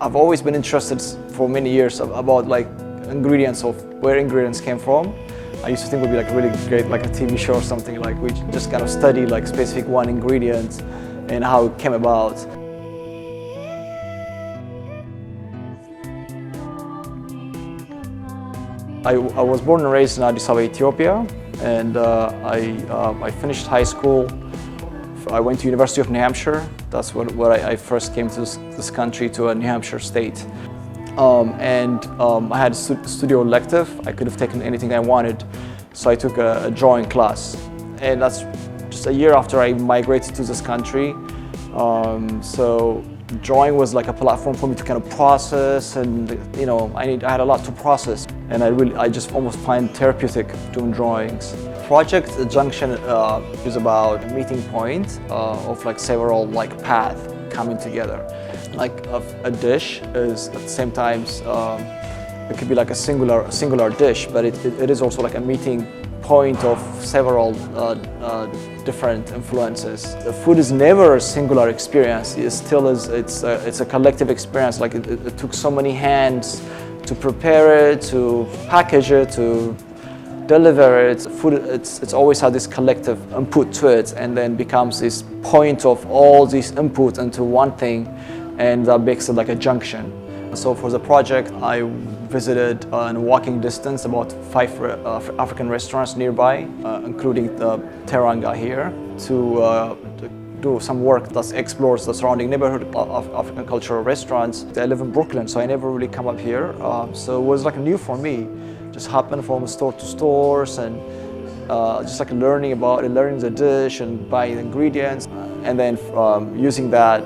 I've always been interested for many years about like ingredients, of where ingredients came from. I used to think it would be like really great, like a TV show or something, like we just kind of study like specific one ingredient and how it came about. I was born and raised in Addis Ababa, Ethiopia, and I finished high school. I went to University of New Hampshire. That's where I first came to this country, to New Hampshire state. I had a studio elective. I could have taken anything I wanted, so I took a drawing class. And that's just a year after I migrated to this country. So drawing was like a platform for me to kind of process, and I had a lot to process, and I just almost find therapeutic doing drawings. Project Junction is about a meeting point of like several like paths coming together. Like a dish is at the same time it could be like a singular dish, but it is also like a meeting point of several different influences. The food is never a singular experience. It still is. It's a collective experience. Like it took so many hands to prepare it, to package it, to deliver it. Food, it's always had this collective input to it, and then becomes this point of all these input into one thing, and that makes it like a junction. So for the project, I visited in walking distance about 5 African restaurants nearby, including the Teranga here, to do some work that explores the surrounding neighborhood of African cultural restaurants. I live in Brooklyn, so I never really come up here. So it was like new for me. Just hopping from store to stores and just like learning the dish and buying the ingredients. And then using that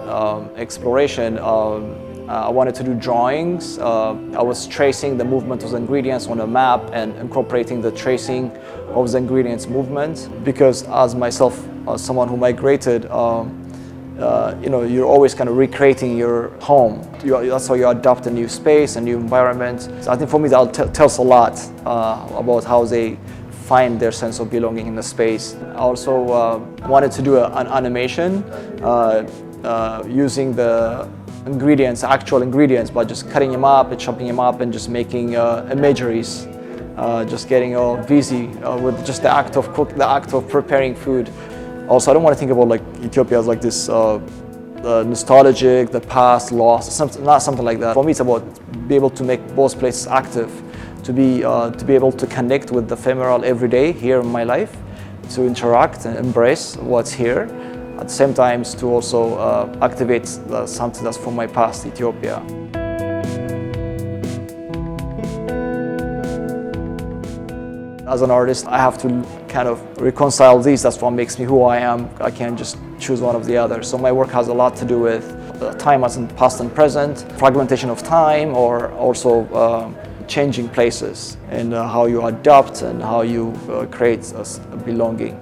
exploration, I wanted to do drawings. I was tracing the movement of the ingredients on a map and incorporating the tracing of the ingredients movement. Because as myself, someone who migrated, you're always kind of recreating your home. That's how you adapt a new space, a new environment. So I think for me that tells a lot about how they find their sense of belonging in the space. I also wanted to do an animation using the actual ingredients, but just cutting them up and chopping them up and just making imageries, just getting all busy with just the act of preparing food. Also, I don't want to think about like Ethiopia as like this nostalgic, the past, lost, not something like that. For me, it's about being able to make both places active, to be able to connect with the ephemeral every day here in my life, to interact and embrace what's here. At the same time, to also activate something that's from my past, Ethiopia. As an artist, I have to kind of reconcile these. That's what makes me who I am. I can't just choose one of the other. So my work has a lot to do with time as in past and present, fragmentation of time, or also changing places, and how you adapt and how you create a belonging.